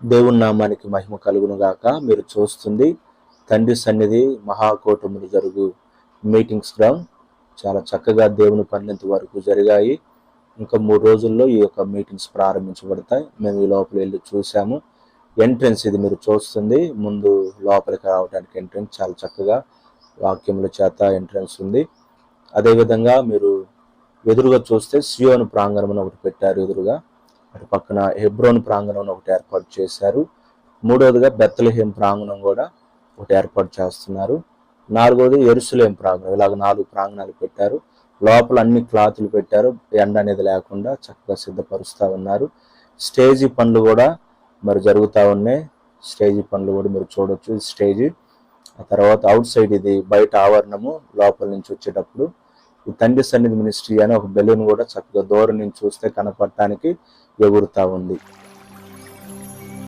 దేవుని నామానికి మహిమ కలుగును గాక. మీరు చూస్తుంది తండ్రి సన్నిధి మహాకూటములు జరుగు మీటింగ్స్ గ్రౌండ్. చాలా చక్కగా దేవుని పనులు వరకు జరిగాయి. ఇంకా 3 రోజుల్లో ఈ యొక్క మీటింగ్స్ ప్రారంభించబడతాయి. మేము ఈ లోపల వెళ్ళి చూసాము. ఎంట్రన్స్ ఇది మీరు చూస్తుంది. ముందు లోపలికి రావడానికి ఎంట్రన్స్ చాలా చక్కగా వాక్యముల చేత ఎంట్రన్స్ ఉంది. అదేవిధంగా మీరు ఎదురుగా చూస్తే సియోను ప్రాంగణం ఒకటి పెట్టారు. ఎదురుగా అటు పక్కన హెబ్రోన్ ప్రాంగణం ఒకటి ఏర్పాటు చేశారు. మూడవదిగా బెత్లెహేం ప్రాంగణం కూడా ఒకటి ఏర్పాటు చేస్తున్నారు. నాలుగవది యెరూషలేం ప్రాంగణం. ఇలాగ 4 ప్రాంగణాలు పెట్టారు. లోపల అన్ని క్లాతులు పెట్టారు. ఎండ అనేది లేకుండా చక్కగా సిద్ధపరుస్తూ ఉన్నారు. స్టేజీ పనులు కూడా మరి జరుగుతూ ఉన్నాయి. స్టేజీ పనులు కూడా మీరు చూడొచ్చు. స్టేజీ ఆ తర్వాత అవుట్ సైడ్ ఇది బయట ఆవరణము, లోపల నుంచి వచ్చేటప్పుడు ఈ తండ్రి సన్నిధి మినిస్ట్రీ అని ఒక బెలూన్ కూడా చక్కగా దూరం నుంచి చూస్తే కనపడటానికి ఎగురుతా ఉంది.